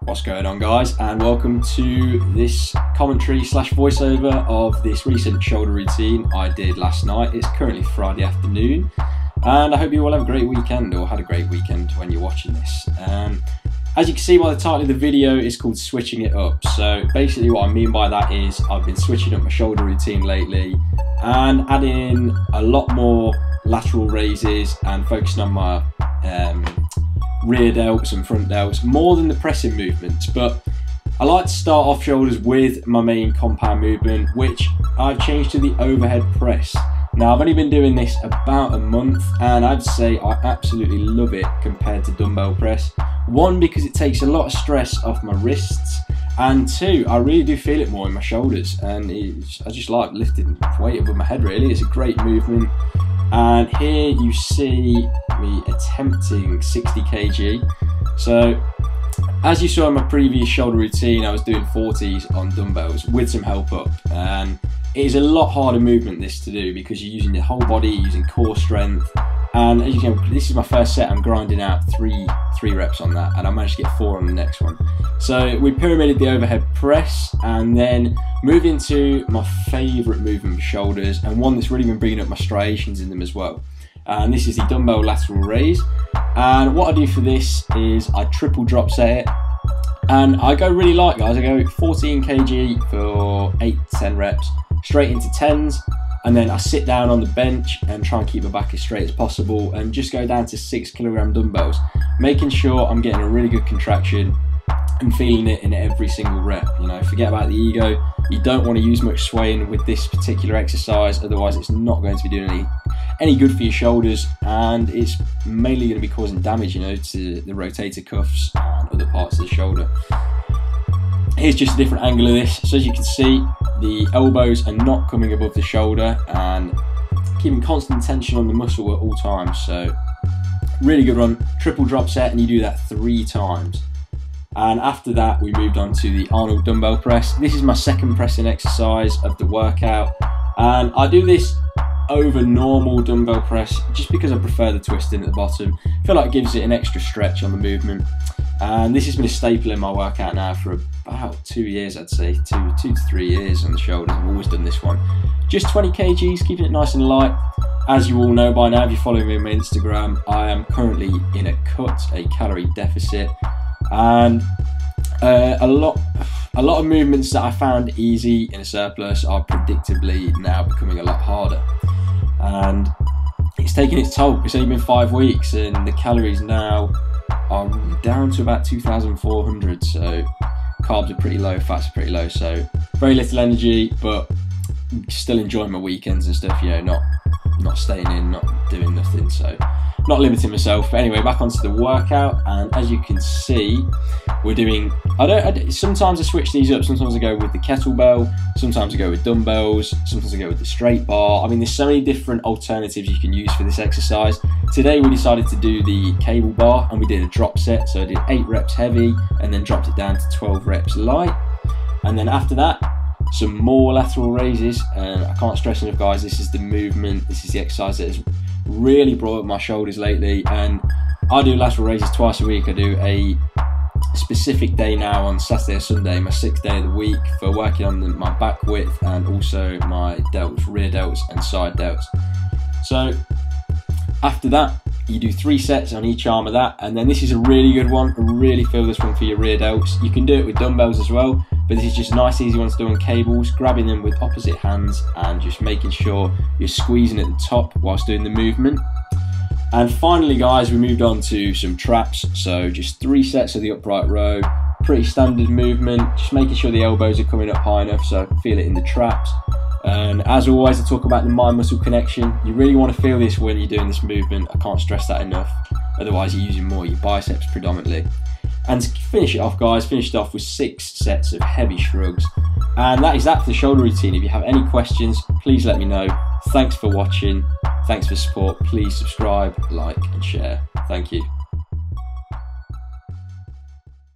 What's going on, guys, and welcome to this commentary slash voiceover of this recent shoulder routine I did last night. It's currently Friday afternoon, and I hope you all have a great weekend, or had a great weekend when you're watching this. As you can see by the title of the video, it's called Switching It Up. So basically what I mean by that is I've been switching up my shoulder routine lately and adding a lot more lateral raises and focusing on my rear delts and front delts more than the pressing movements. But I like to start off shoulders with my main compound movement, which I've changed to the overhead press. Now, I've only been doing this about a month, and I'd say I absolutely love it compared to dumbbell press. One, because it takes a lot of stress off my wrists, and two, I really do feel it more in my shoulders, and I just like lifting weight above my head, really. It's a great movement. And here you see me attempting 60 kg. So as you saw in my previous shoulder routine, I was doing 40s on dumbbells with some help up, and it is a lot harder movement this to do because you're using your whole body, using core strength. And as you can, this is my first set. I'm grinding out three reps on that, and I managed to get 4 on the next one. So we pyramided the overhead press, and then moved into my favourite movement for shoulders, and one that's really been bringing up my striations in them as well. And this is the dumbbell lateral raise. And what I do for this is I triple drop set it, and I go really light, guys. I go 14 kg for 8 to 10 reps, straight into 10s. And then I sit down on the bench and try and keep my back as straight as possible, and just go down to 6 kg dumbbells, making sure I'm getting a really good contraction and feeling it in every single rep. You know, forget about the ego. You don't want to use much swaying with this particular exercise, otherwise it's not going to be doing any good for your shoulders, and it's mainly going to be causing damage, you know, to the rotator cuffs and other parts of the shoulder. Here's just a different angle of this. So as you can see, the elbows are not coming above the shoulder and keeping constant tension on the muscle at all times. So really good run, triple drop set, and you do that 3 times. And after that, we moved on to the Arnold dumbbell press. This is my second pressing exercise of the workout, and I do this over normal dumbbell press just because I prefer the twisting at the bottom. I feel like it gives it an extra stretch on the movement. And this has been a staple in my workout now for about 2 years, I'd say, 2 to 3 years on the shoulders. I've always done this one. Just 20 kgs, keeping it nice and light. As you all know by now, if you're following me on my Instagram, I am currently in a calorie deficit. And a lot of movements that I found easy in a surplus are predictably now becoming a lot harder. And it's taking its toll. It's only been 5 weeks, and the calories now are down to about 2,400, so carbs are pretty low, fats are pretty low, so very little energy, but still enjoying my weekends and stuff, you know, not staying in, not doing nothing, so not limiting myself. But anyway, back onto the workout, and as you can see, we're doing, sometimes I switch these up. Sometimes I go with the kettlebell, sometimes I go with dumbbells, sometimes I go with the straight bar. I mean, there's so many different alternatives you can use for this exercise. Today we decided to do the cable bar, and we did a drop set. So I did 8 reps heavy and then dropped it down to 12 reps light. And then after that, some more lateral raises. And I can't stress enough, guys, this is the movement, this is the exercise that has really brought up my shoulders lately. And I do lateral raises twice a week. I do a specific day now on Saturday or Sunday, my 6th day of the week, for working on my back width and also my delts, rear delts and side delts. So after that, you do 3 sets on each arm of that, and then this is a really good one. I really feel this one for your rear delts. You can do it with dumbbells as well, but this is just a nice easy one to do on cables, grabbing them with opposite hands and just making sure you're squeezing at the top whilst doing the movement. And finally, guys, we moved on to some traps. So just 3 sets of the upright row, pretty standard movement, just making sure the elbows are coming up high enough so I can feel it in the traps. And as always, I talk about the mind-muscle connection. You really want to feel this when you're doing this movement. I can't stress that enough. Otherwise, you're using more your biceps predominantly. And to finish it off, guys, finished off with 6 sets of heavy shrugs. And that is that for the shoulder routine. If you have any questions, please let me know. Thanks for watching. Thanks for support. Please subscribe, like and share. Thank you.